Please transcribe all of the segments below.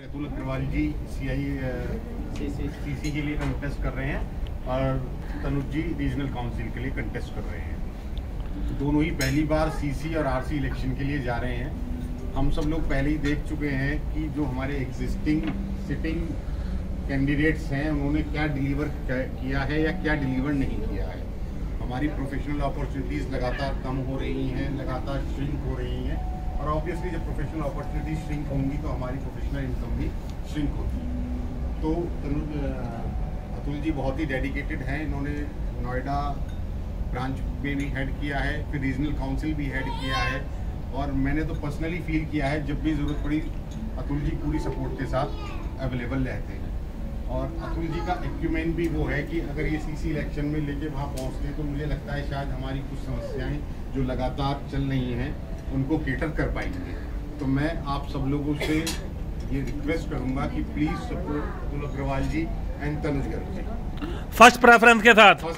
अतुल अग्रवाल जी CC के लिए contest कर रहे हैं और तनुज जी रीजनल काउंसिल के लिए कंटेस्ट कर रहे हैं। दोनों ही पहली बार सीसी और आरसी इलेक्शन के लिए जा रहे हैं। हम सब लोग पहले ही देख चुके हैं कि जो हमारे एग्जिस्टिंग सिटिंग कैंडिडेट्स हैं उन्होंने क्या डिलीवर किया है या क्या डिलीवर नहीं किया है। हमारी प्रोफेशनल अपॉर्चुनिटीज़ लगातार कम हो रही हैं, लगातार श्रिंक हो रही हैं और ऑब्वियसली जब प्रोफेशनल अपॉर्चुनिटीज श्रिंक होंगी तो हमारी प्रोफेशनल इनकम भी श्रिंक होगी। तो अतुल जी बहुत ही डेडिकेटेड हैं। इन्होंने नोएडा ब्रांच में भी हेड किया है, फिर रीजनल काउंसिल भी हेड किया है और मैंने तो पर्सनली फील किया है जब भी ज़रूरत पड़ी अतुल जी पूरी सपोर्ट के साथ अवेलेबल रहते हैं। और अतुल जी का एक्यूमेंट भी वो है कि अगर ये सीसी इलेक्शन में लेके वहाँ पहुँचते तो मुझे लगता है शायद हमारी कुछ समस्याएं जो लगातार चल रही हैं उनको केटर कर पाएंगे। तो मैं आप सब लोगों से ये रिक्वेस्ट करूंगा कि please support Atul Agrawal ji and Tanuj Garg ji first preference के साथ। आप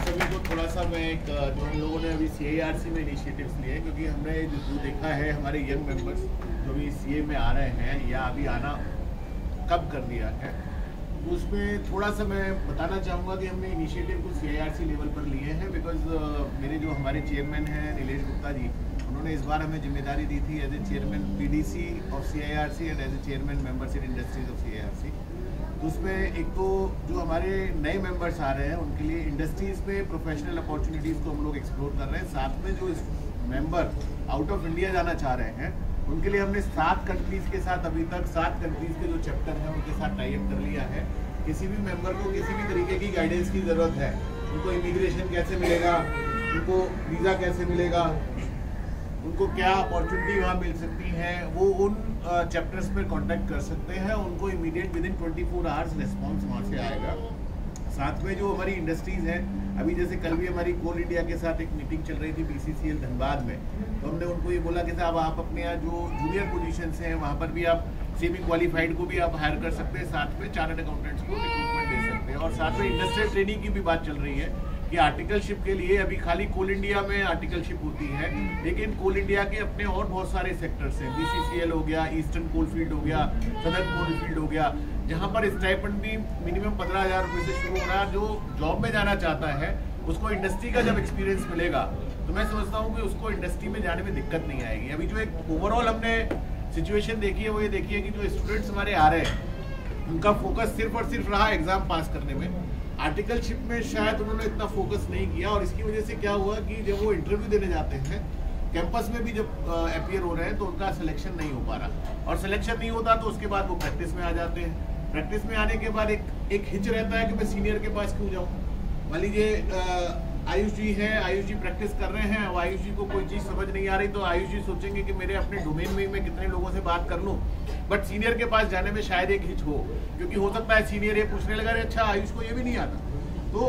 सभी को थोड़ा सा मैं एक जो हम लोगों ने अभी CIRC में इनिशिएटिव्स लिए हैं, क्योंकि हमने जो देखा है हमारे यंग मेंबर्स जो भी CA में आ रहे हैं या अभी आना कब कर दिया है, उसमें थोड़ा सा मैं बताना चाहूँगा कि हमने इनिशिएटिव को CIRC लेवल पर लिए हैं। बिकॉज मेरे जो हमारे चेयरमैन हैं नीलेश गुप्ता जी, उन्होंने इस बार हमें जिम्मेदारी दी थी as a chairman PDC of CIRC and as a chairman members in industries of CIRC। तो उसमें एक तो जो हमारे नए मेंबर्स आ रहे हैं उनके लिए इंडस्ट्रीज़ में प्रोफेशनल अपॉर्चुनिटीज़ को हम लोग एक्सप्लोर कर रहे हैं। साथ में जो मेंबर आउट ऑफ इंडिया जाना चाह रहे हैं उनके लिए हमने 7 कंट्रीज़ के साथ अभी तक 7 कंट्रीज़ के जो चैप्टर हैं उनके साथ टाई अप कर लिया है। किसी भी मेंबर को किसी भी तरीके की गाइडेंस की ज़रूरत है, उनको इमिग्रेशन कैसे मिलेगा, उनको वीज़ा कैसे मिलेगा, उनको क्या अपॉर्चुनिटी वहाँ मिल सकती हैं, वो उन चैप्टर्स पर कांटेक्ट कर सकते हैं। उनको immediate with in 24 hours response वहाँ से आएगा। साथ में जो हमारी इंडस्ट्रीज़ हैं, अभी जैसे कल भी हमारी कोल इंडिया के साथ एक मीटिंग चल रही थी BCCL धनबाद में, तो हमने उनको ये बोला कि साहब आप अपने यहाँ जो जूनियर पोजीशंस हैं वहाँ पर भी आप सेमी क्वालिफाइड को भी आप हायर कर सकते हैं, साथ में चार्टर्ड अकाउंटेंट्स को रिक्रूटमेंट दे सकते हैं। और साथ में इंडस्ट्रियल ट्रेनिंग की भी बात चल रही है कि आर्टिकलशिप के लिए अभी खाली कोल इंडिया में आर्टिकलशिप होती है, लेकिन कोल इंडिया के अपने और बहुत सारे सेक्टर्स हैं। BCCL हो गया, ईस्टर्न कोल फील्ड हो गया, सदर्न कोल फील्ड हो गया, जहाँ पर स्टाइपेंड भी मिनिमम 15,000 रुपये से शुरू हो रहा है। जो जॉब में जाना चाहता है उसको इंडस्ट्री का जब एक्सपीरियंस मिलेगा तो मैं समझता हूँ कि उसको इंडस्ट्री में जाने में दिक्कत नहीं आएगी। अभी जो एक ओवरऑल हमने सिचुएशन देखी है वो ये देखी है कि जो स्टूडेंट्स हमारे आ रहे हैं उनका फोकस सिर्फ और सिर्फ रहा एग्जाम पास करने में। आर्टिकलशिप में शायद उन्होंने इतना फोकस नहीं किया और इसकी वजह से क्या हुआ कि जब वो इंटरव्यू देने जाते हैं कैंपस में भी जब अपीयर हो रहे हैं तो उनका सिलेक्शन नहीं हो पा रहा, और सिलेक्शन नहीं होता तो उसके बाद वो प्रैक्टिस में आ जाते हैं। प्रैक्टिस में आने के बाद एक हिच रहता है कि मैं सीनियर के पास क्यों जाऊँ। मान लीजिए आयुष जी है, आयुष जी प्रैक्टिस कर रहे हैं और आयुष जी को कोई चीज़ समझ नहीं आ रही तो आयुष जी सोचेंगे कि मेरे अपने डोमेन में मैं कितने लोगों से बात कर लूँ, बट सीनियर के पास जाने में शायद एक हिच हो, क्योंकि हो सकता है सीनियर ये पूछने लगा अच्छा आयुष को ये भी नहीं आता। तो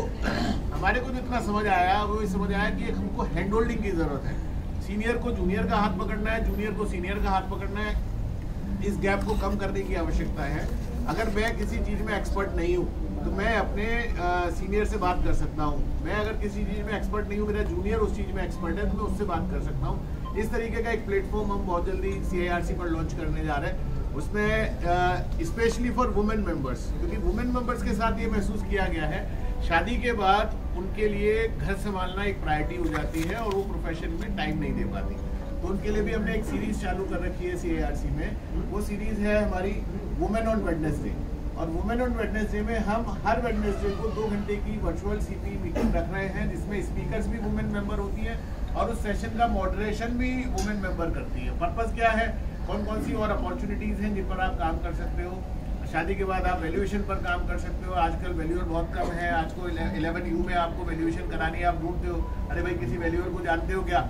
हमारे को जो इतना समझ आया वो ये समझ आया कि हमको हैंड होल्डिंग की ज़रूरत है। सीनियर को जूनियर का हाथ पकड़ना है, जूनियर को सीनियर का हाथ पकड़ना है। इस गैप को कम करने की आवश्यकता है। अगर मैं किसी चीज़ में एक्सपर्ट नहीं हूँ तो मैं अपने सीनियर से बात कर सकता हूँ। मैं अगर किसी चीज़ में एक्सपर्ट नहीं हूँ, मेरा जूनियर उस चीज़ में एक्सपर्ट है तो मैं उससे बात कर सकता हूँ। इस तरीके का एक प्लेटफॉर्म हम बहुत जल्दी CIRC पर लॉन्च करने जा रहे हैं। उसमें स्पेशली फॉर वुमेन मेंबर्स, क्योंकि वुमेन मेंबर्स के साथ ये महसूस किया गया है शादी के बाद उनके लिए घर संभालना एक प्रायोरिटी हो जाती है और वो प्रोफेशन में टाइम नहीं दे पाती। तो उनके लिए भी हमने एक सीरीज चालू कर रखी है CIRC में। वो सीरीज है हमारी वुमेन ऑन वेडनेसडे, और वुमेन ऑन वेडनेसडे में हम हर वेडनेसडे को 2 घंटे की वर्चुअल CP मीटिंग रख रहे हैं, जिसमें स्पीकर्स भी वुमेन मेंबर होती है और उस सेशन का मॉडरेशन भी वुमेन मेंबर करती है। पर्पस क्या है, कौन कौन सी और अपॉर्चुनिटीज़ हैं जिन पर आप काम कर सकते हो। शादी के बाद आप वैल्यूएशन पर काम कर सकते हो। आजकल वैल्यूअर बहुत कम है, आज को 11U में आपको वैल्यूएशन करानी है, आप ढूंढते हो अरे भाई किसी वैल्यूअर को जानते हो क्या,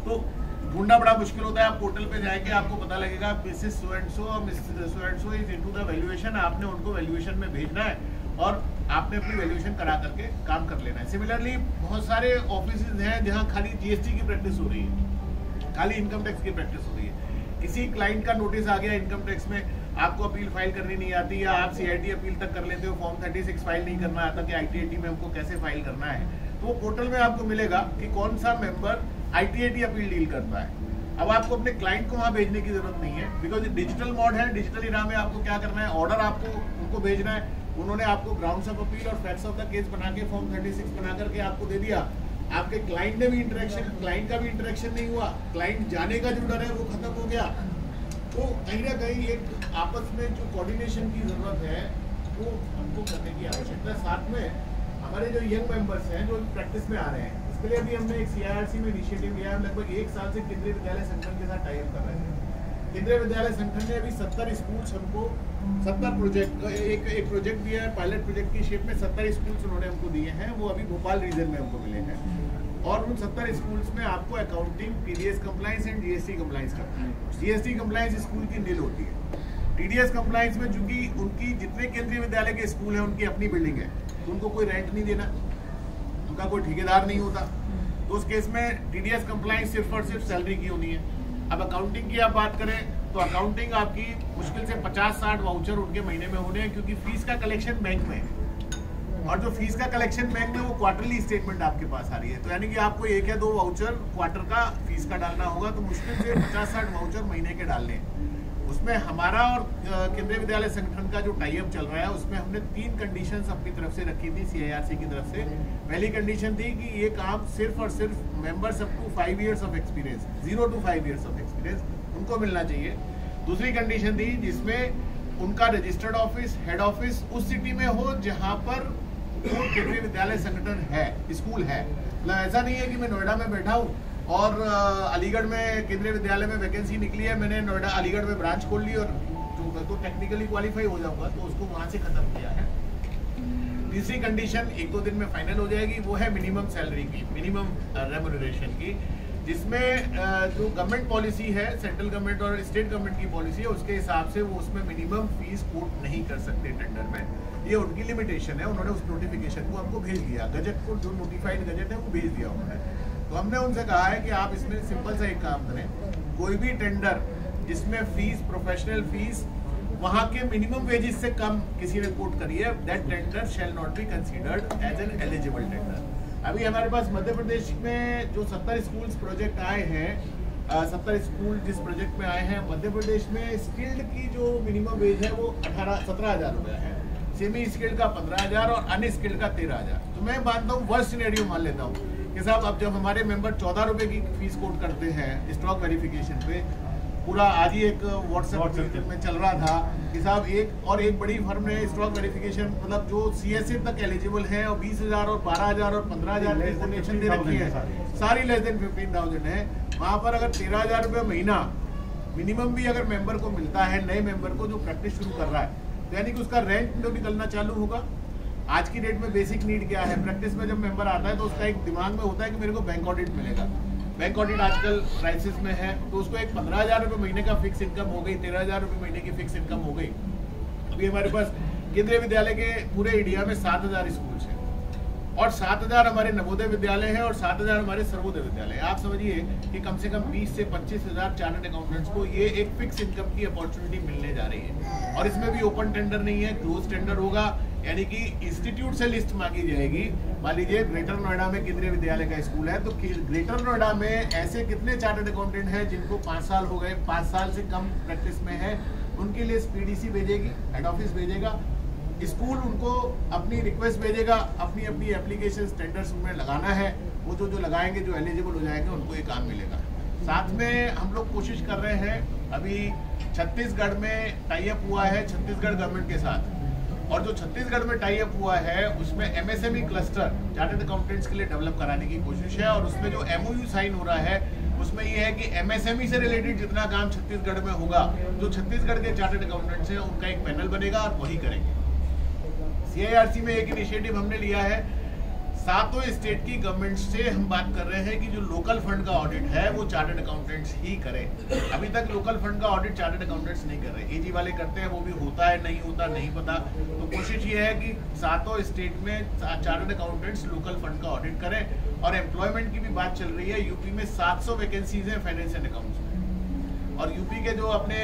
तो ढूंढना बड़ा मुश्किल होता है। आप पोर्टल पे जाएंगे आपको पता लगेगा मिसेस सो एंड सो और Mrs so and so is into the valuation. आपने उनको वैल्यूएशन में भेजना है और आपने अपनी वैल्यूएशन करा करके काम कर लेना है। सिमिलरली बहुत सारे ऑफिसेज हैं जहाँ खाली GST की प्रैक्टिस हो रही है, खाली इनकम टैक्स की प्रैक्टिस हो रही है। किसी क्लाइंट का नोटिस आ गया इनकम टैक्स में, आपको अपील फाइल करनी नहीं आती या आप CIT अपील तक कर लेते हो, फॉर्म 36 फाइल नहीं करना आता कि ITAT में हमको कैसे फाइल करना है, तो वो पोर्टल में आपको मिलेगा कि कौन सा मेंबर ITAT अपील डील करता है। अब आपको अपने क्लाइंट को वहां भेजने की जरूरत नहीं है, बिकॉज डिजिटल मोड है। डिजिटल इरा में आपको क्या करना है, ऑर्डर आपको उनको भेजना है, उन्होंने आपको ग्राउंड्स ऑफ अपील और फैक्ट्स ऑफ द केस बना के फॉर्म 36 बना करके आपको दे दिया। आपके क्लाइंट ने भी इंटरेक्शन, क्लाइंट का भी इंटरेक्शन नहीं हुआ, क्लाइंट जाने का जो डर है वो खत्म हो गया। तो कहीं ना कहीं एक आपस में जो कोऑर्डिनेशन की जरूरत है वो हमको करने की आवश्यकता है। साथ में हमारे जो यंग मेंबर्स हैं जो प्रैक्टिस में आ रहे हैं, इसके लिए अभी हमने एक CIRC में इनिशिएटिव लिया है। लगभग 1 साल से केंद्रीय विद्यालय संगठन के साथ टाई अप कर रहे हैं। केंद्रीय विद्यालय संगठन ने अभी 70 स्कूल्स हमको 70 प्रोजेक्ट एक प्रोजेक्ट दिया है, पायलट प्रोजेक्ट की शेप में 70 स्कूल्स उन्होंने हमको दिए हैं। वो अभी भोपाल रीजन में हमको मिले हैं और उन 70 स्कूल्स में आपको accounting, TDS compliance and GST compliance करना है। GST कंप्लाइंस स्कूल की नील होती है। TDS कंप्लाइंस में चूंकि उनकी जितने केंद्रीय विद्यालय के स्कूल हैं उनकी अपनी बिल्डिंग है, तो उनको कोई रेंट नहीं देना, उनका कोई ठेकेदार नहीं होता। तो उस केस में TDS कंप्लाइंस सिर्फ और सिर्फ सैलरी की होनी है। अब अकाउंटिंग की आप बात करें तो अकाउंटिंग आपकी मुश्किल से 50-60 वाउचर उनके महीने में होने हैं, क्योंकि फीस का कलेक्शन बैंक में है और जो फीस का कलेक्शन बैंक में वो क्वार्टरली स्टेटमेंट आपके पास आ रही है। तो यानी कि आपको 1 या 2 वाउचर क्वार्टर का फीस का डालना होगा, तो मुश्किल से 50-60 वाउचर महीने के डालने हैं। उसमें हमारा और केंद्रीय विद्यालय संगठन का जो टाई अप चल रहा है उसमें हमने 3 कंडीशंस अपनी तरफ से रखी थी CIRC की तरफ से। पहली कंडीशन थी कि ये काम सिर्फ और सिर्फ members up to 5 years of experience, 0 to 5 years of experience उनको मिलना चाहिए। दूसरी कंडीशन थी जिसमें उनका रजिस्टर्ड ऑफिस, हेड ऑफिस उस सिटी में हो जहाँ पर वो केंद्रीय विद्यालय संगठन है, स्कूल है। मतलब ऐसा नहीं है कि मैं नोएडा में बैठा हूँ और अलीगढ़ में केंद्रीय विद्यालय में वैकेंसी निकली है, मैंने नोएडा अलीगढ़ में ब्रांच खोल ली और तो टेक्निकली क्वालिफाई हो जाऊंगा, तो उसको वहां से खत्म किया है। तीसरी कंडीशन 1-2 दिन में फाइनल हो जाएगी, वो है मिनिमम सैलरी की, मिनिमम रेम्यूनरेशन की, जिसमें जो गवर्नमेंट पॉलिसी है, सेंट्रल गवर्नमेंट और स्टेट गवर्नमेंट की पॉलिसी है, उसके हिसाब से वो उसमें मिनिमम फीस कोट नहीं कर सकते टेंडर में। ये उनकी लिमिटेशन है। उन्होंने उस नोटिफिकेशन को हमको भेज दिया, गजट को, जो नोटिफाइड गजट है वो भेज दिया उन्होंने। तो हमने उनसे कहा है कि आप इसमें सिंपल सा एक काम करें, कोई भी टेंडर जिसमें फीस, प्रोफेशनल फीस वहां के मिनिमम वेजेस से कम किसी ने कोट करी है, that tender shall not be considered as an eligible tender. अभी हमारे पास मध्य प्रदेश में जो 70 स्कूल्स प्रोजेक्ट आए हैं, 70 स्कूल जिस प्रोजेक्ट में आए हैं, मध्य प्रदेश में स्किल्ड की जो मिनिमम वेज है वो 17,000 रुपया है, सेमी स्किल्ड का 15,000 और अनस्किल्ड का 13,000। तो मैं मानता हूँ, वर्स्ट सिनेरियो मान लेता हूँ कि साहब अब जब हमारे मेंबर 14 रुपए की फीस कोट करते हैं स्टॉक वेरिफिकेशन पे, पूरा आज ही एक व्हाट्सएप में चल रहा था कि साहब एक बड़ी फर्म ने स्टॉक वेरिफिकेशन मतलब जो CSA तक एलिजिबल है और 20,000 और 12,000 और 15,000 की डोनेशन दे रखी है, सारी लेस देन 15,000 है। वहाँ पर अगर 13,000 रुपये महीना मिनिमम भी अगर मेंबर को मिलता है, नए मेंबर को जो प्रैक्टिस शुरू कर रहा है, तो यानी कि उसका रेंट तो निकलना चालू होगा। आज की डेट में बेसिक नीड क्या है, प्रैक्टिस में जब मेंबर आता है तो उसका एक दिमाग में होता है कि मेरे को बैंक ऑडिट मिलेगा। बैंक ऑडिट आजकल क्राइसिस में है, तो उसको एक 15,000 रुपये महीने का फिक्स इनकम हो गई, 13,000 रुपये महीने की फिक्स इनकम हो गई। अभी हमारे पास केंद्रीय विद्यालय के पूरे इंडिया में 7,000 स्कूल्स हैं और 7,000 हमारे नवोदय विद्यालय हैं और 7,000 हमारे सर्वोदय विद्यालय। आप समझिए कि कम से कम 20 से 25,000 चार्टर्ड अकाउंटेंट्स को ये एक फिक्स इनकम की अपॉर्चुनिटी मिलने जा रही है। और इसमें भी ओपन टेंडर नहीं है, क्लोज टेंडर होगा, यानी कि इंस्टीट्यूट से लिस्ट मांगी जाएगी। मान लीजिए ग्रेटर नोएडा में केंद्रीय विद्यालय का स्कूल है, तो ग्रेटर नोएडा में ऐसे कितने चार्टर्ड अकाउंटेंट हैं जिनको 5 साल हो गए, 5 साल से कम प्रैक्टिस में है, उनके लिए PDC भेजेगी, हेड ऑफिस भेजेगा, स्कूल उनको अपनी रिक्वेस्ट भेजेगा, अपनी अपनी एप्लीकेशन टेंडर्स उनमें लगाना है, वो जो लगाएंगे, जो एलिजिबल हो जाएंगे, उनको ये काम मिलेगा। साथ में हम लोग कोशिश कर रहे हैं, अभी छत्तीसगढ़ में टाई अप हुआ है छत्तीसगढ़ गवर्नमेंट के साथ, और जो छत्तीसगढ़ में टाई अप हुआ है उसमें MSME क्लस्टर चार्टर्ड अकाउंटेंट्स के लिए डेवलप कराने की कोशिश है। और उसमें जो MOU साइन हो रहा है उसमें ये है कि MSME से रिलेटेड जितना काम छत्तीसगढ़ में होगा, जो छत्तीसगढ़ के चार्टर्ड अकाउंटेंट्स हैं उनका एक पैनल बनेगा और वही करेंगे। CIRC में एक इनिशिएटिव हमने लिया है, 7 स्टेट की गवर्नमेंट से हम बात कर रहे हैं कि जो लोकल फंड का ऑडिट है वो चार्टर्ड अकाउंटेंट्स ही करें। अभी तक लोकल फंड का ऑडिट चार्टर्ड अकाउंटेंट्स नहीं कर रहे, AG वाले करते हैं, वो भी होता है नहीं होता नहीं पता। तो कोशिश ये है कि 7 स्टेट में चार्टर्ड अकाउंटेंट्स लोकल फंड का ऑडिट करें। और एम्प्लॉयमेंट की भी बात चल रही है, यूपी में 700 वैकेंसीज हैं फाइनेंस एंड अकाउंट्स में, और यूपी के जो अपने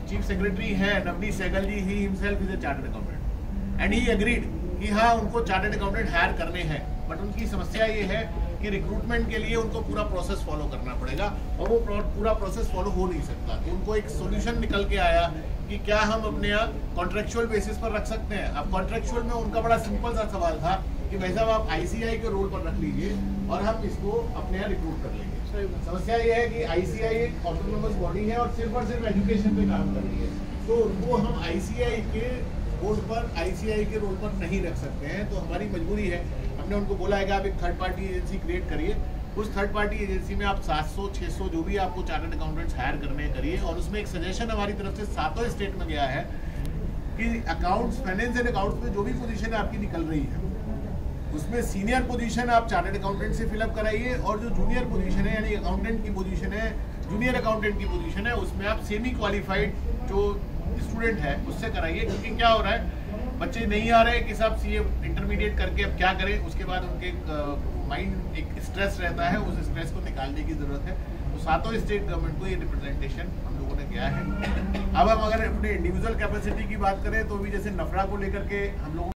चीफ सेक्रेटरी हैं Navneet Sehgal ji, he himself is a chartered accountant and he agreed कि हाँ उनको चार्टर्ड अकाउंटेंट हायर करने हैं। बट उनकी समस्या ये है कि कि रिक्रूटमेंट के लिए उनको पूरा प्रोसेस फॉलो करना पड़ेगा और वो पूरा प्रोसेस फॉलो हो नहीं सकता। तो उनको एक सोल्यूशन निकल के आया कि क्या हम अपने यहाँ कॉन्ट्रेक्चुअल बेसिस पर रख सकते हैं। अब कॉन्ट्रेक्चुअल में उनका बड़ा सिंपल सा सवाल था कि भाई साहब आप ICI के रोल पर रख लीजिए और हम इसको अपने यहाँ रिक्रूट कर लेंगे। समस्या ये है कि ICI एक ऑटोनोमस बॉडी है और सिर्फ एजुकेशन पे काम कर रही है, तो उनको हम ICI के रोल पर नहीं रख सकते हैं। तो हमारी मजबूरी है, हमने उनको बोला है कि आप एक थर्ड पार्टी एजेंसी क्रिएट करिए, उस थर्ड पार्टी एजेंसी में आप 700-600 जो भी आपको चार्टर्ड अकाउंटेंट्स हायर करने करिए। और उसमें एक सजेशन हमारी तरफ से 7 स्टेट में गया है कि अकाउंट्स, फाइनेंस एंड अकाउंट्स में जो भी पोजीशन आपकी निकल रही है उसमें सीनियर पोजीशन आप चार्टर्ड अकाउंटेंट से फिलअप कराइए और जो जूनियर पोजीशन है यानी अकाउंटेंट की पोजीशन है, जूनियर अकाउंटेंट की पोजीशन है, उसमें आप सेमी क्वालिफाइड जो स्टूडेंट है उससे कराइए। क्योंकि क्या हो रहा है, बच्चे नहीं आ रहे कि साहब CA इंटरमीडिएट करके अब क्या करें, उसके बाद उनके माइंड एक स्ट्रेस रहता है, उस स्ट्रेस को निकालने की जरूरत है। तो 7 स्टेट गवर्नमेंट को ये रिप्रेजेंटेशन हम लोगों ने किया है। अब हम अगर अपने इंडिविजुअल कैपेसिटी की बात करें तो भी जैसे नफरा को लेकर के हम लोग